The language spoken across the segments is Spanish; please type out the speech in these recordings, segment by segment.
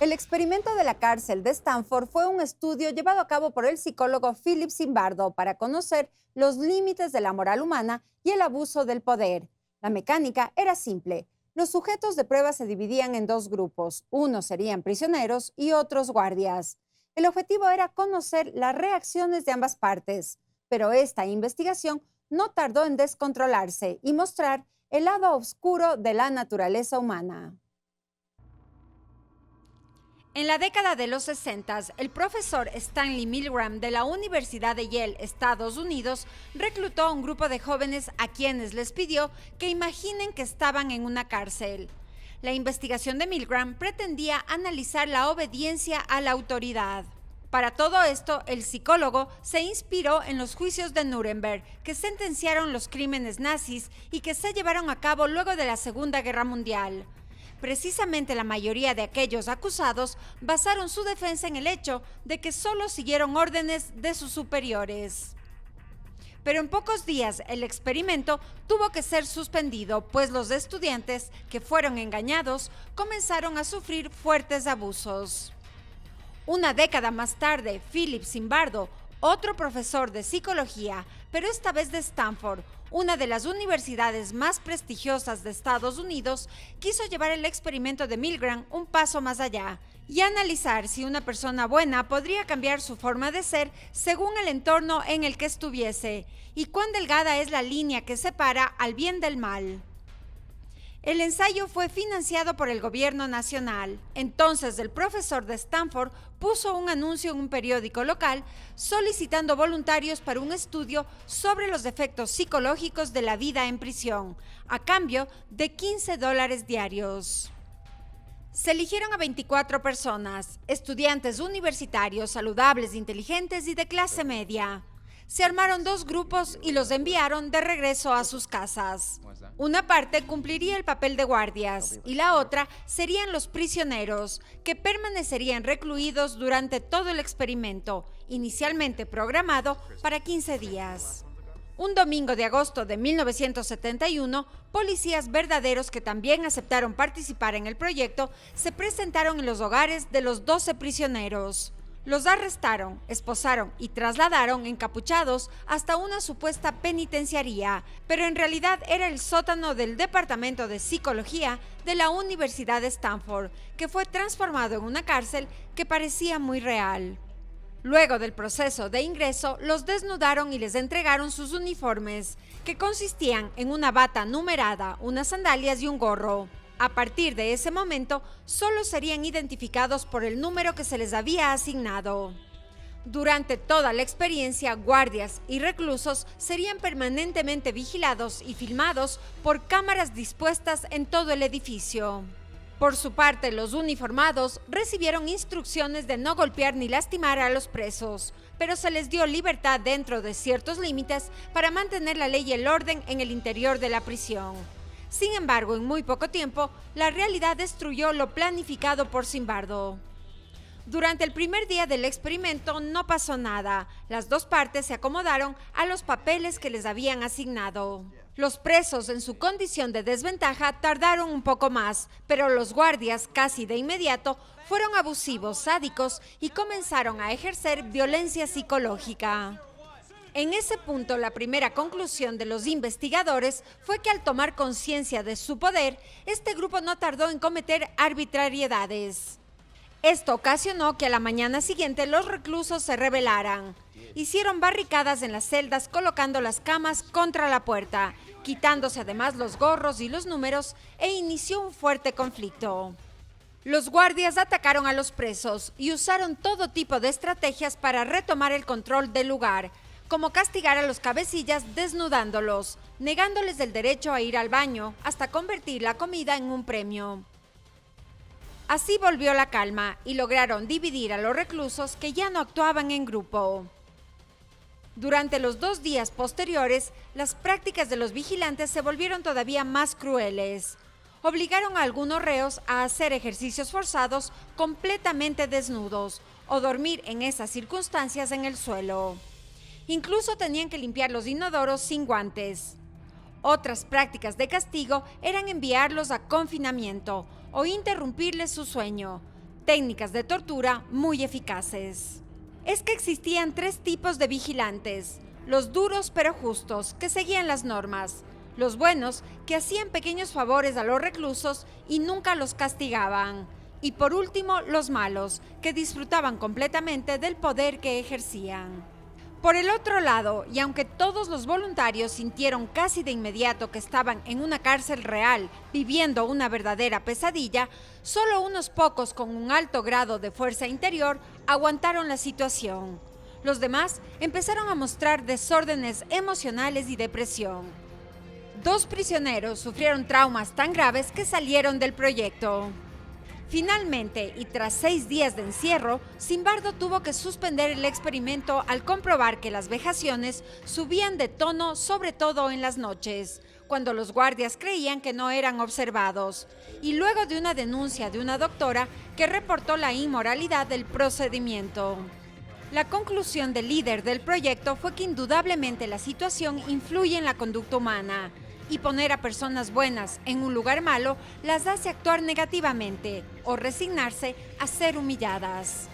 El experimento de la cárcel de Stanford fue un estudio llevado a cabo por el psicólogo Philip Zimbardo para conocer los límites de la moral humana y el abuso del poder. La mecánica era simple. Los sujetos de prueba se dividían en dos grupos. Unos serían prisioneros y otros guardias. El objetivo era conocer las reacciones de ambas partes, pero esta investigación no tardó en descontrolarse y mostrar el lado oscuro de la naturaleza humana. En la década de los 60, el profesor Stanley Milgram de la Universidad de Yale, Estados Unidos, reclutó a un grupo de jóvenes a quienes les pidió que imaginen que estaban en una cárcel. La investigación de Milgram pretendía analizar la obediencia a la autoridad. Para todo esto, el psicólogo se inspiró en los juicios de Nuremberg, que sentenciaron los crímenes nazis y que se llevaron a cabo luego de la Segunda Guerra Mundial. Precisamente la mayoría de aquellos acusados basaron su defensa en el hecho de que solo siguieron órdenes de sus superiores. Pero en pocos días el experimento tuvo que ser suspendido, pues los estudiantes que fueron engañados comenzaron a sufrir fuertes abusos. Una década más tarde, Philip Zimbardo, otro profesor de psicología, pero esta vez de Stanford, una de las universidades más prestigiosas de Estados Unidos, quiso llevar el experimento de Milgram un paso más allá y analizar si una persona buena podría cambiar su forma de ser según el entorno en el que estuviese y cuán delgada es la línea que separa al bien del mal. El ensayo fue financiado por el gobierno nacional. Entonces el profesor de Stanford puso un anuncio en un periódico local solicitando voluntarios para un estudio sobre los efectos psicológicos de la vida en prisión, a cambio de $15 diarios. Se eligieron a 24 personas, estudiantes universitarios saludables, inteligentes y de clase media. Se armaron dos grupos y los enviaron de regreso a sus casas. Una parte cumpliría el papel de guardias y la otra serían los prisioneros, que permanecerían recluidos durante todo el experimento, inicialmente programado para 15 días. Un domingo de agosto de 1971, policías verdaderos que también aceptaron participar en el proyecto se presentaron en los hogares de los 12 prisioneros. Los arrestaron, esposaron y trasladaron encapuchados hasta una supuesta penitenciaría, pero en realidad era el sótano del Departamento de Psicología de la Universidad de Stanford, que fue transformado en una cárcel que parecía muy real. Luego del proceso de ingreso, los desnudaron y les entregaron sus uniformes, que consistían en una bata numerada, unas sandalias y un gorro. A partir de ese momento, solo serían identificados por el número que se les había asignado. Durante toda la experiencia, guardias y reclusos serían permanentemente vigilados y filmados por cámaras dispuestas en todo el edificio. Por su parte, los uniformados recibieron instrucciones de no golpear ni lastimar a los presos, pero se les dio libertad dentro de ciertos límites para mantener la ley y el orden en el interior de la prisión. Sin embargo, en muy poco tiempo, la realidad destruyó lo planificado por Zimbardo. Durante el primer día del experimento no pasó nada. Las dos partes se acomodaron a los papeles que les habían asignado. Los presos en su condición de desventaja tardaron un poco más, pero los guardias casi de inmediato fueron abusivos, sádicos y comenzaron a ejercer violencia psicológica. En ese punto, la primera conclusión de los investigadores fue que al tomar conciencia de su poder, este grupo no tardó en cometer arbitrariedades. Esto ocasionó que a la mañana siguiente los reclusos se rebelaran. Hicieron barricadas en las celdas colocando las camas contra la puerta, quitándose además los gorros y los números, e inició un fuerte conflicto. Los guardias atacaron a los presos y usaron todo tipo de estrategias para retomar el control del lugar, como castigar a los cabecillas desnudándolos, negándoles el derecho a ir al baño, hasta convertir la comida en un premio. Así volvió la calma y lograron dividir a los reclusos que ya no actuaban en grupo. Durante los 2 días posteriores, las prácticas de los vigilantes se volvieron todavía más crueles. Obligaron a algunos reos a hacer ejercicios forzados completamente desnudos o dormir en esas circunstancias en el suelo. Incluso tenían que limpiar los inodoros sin guantes. Otras prácticas de castigo eran enviarlos a confinamiento o interrumpirles su sueño. técnicas de tortura muy eficaces. Es que existían 3 tipos de vigilantes: los duros pero justos, que seguían las normas; los buenos, que hacían pequeños favores a los reclusos y nunca los castigaban; y por último, los malos, que disfrutaban completamente del poder que ejercían. Por el otro lado, y aunque todos los voluntarios sintieron casi de inmediato que estaban en una cárcel real, viviendo una verdadera pesadilla, solo unos pocos con un alto grado de fuerza interior aguantaron la situación. Los demás empezaron a mostrar desórdenes emocionales y depresión. 2 prisioneros sufrieron traumas tan graves que salieron del proyecto. Finalmente, y tras 6 días de encierro, Zimbardo tuvo que suspender el experimento al comprobar que las vejaciones subían de tono, sobre todo en las noches, cuando los guardias creían que no eran observados, y luego de una denuncia de una doctora que reportó la inmoralidad del procedimiento. La conclusión del líder del proyecto fue que indudablemente la situación influye en la conducta humana, y poner a personas buenas en un lugar malo las hace actuar negativamente o resignarse a ser humilladas.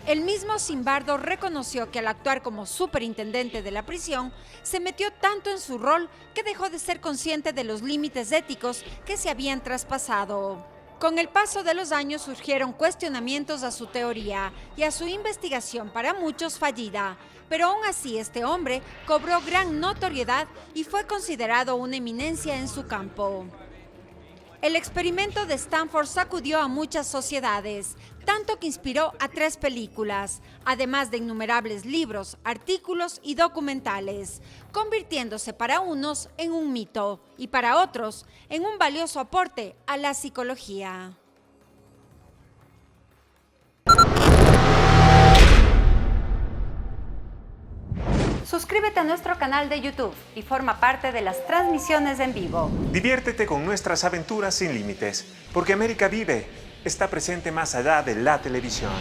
El mismo Zimbardo reconoció que al actuar como superintendente de la prisión, se metió tanto en su rol que dejó de ser consciente de los límites éticos que se habían traspasado. Con el paso de los años surgieron cuestionamientos a su teoría y a su investigación, para muchos fallida, pero aún así este hombre cobró gran notoriedad y fue considerado una eminencia en su campo. El experimento de Stanford sacudió a muchas sociedades, tanto que inspiró a 3 películas, además de innumerables libros, artículos y documentales, convirtiéndose para unos en un mito y para otros en un valioso aporte a la psicología. Suscríbete a nuestro canal de YouTube y forma parte de las transmisiones en vivo. Diviértete con nuestras aventuras sin límites, porque América Vive está presente más allá de la televisión.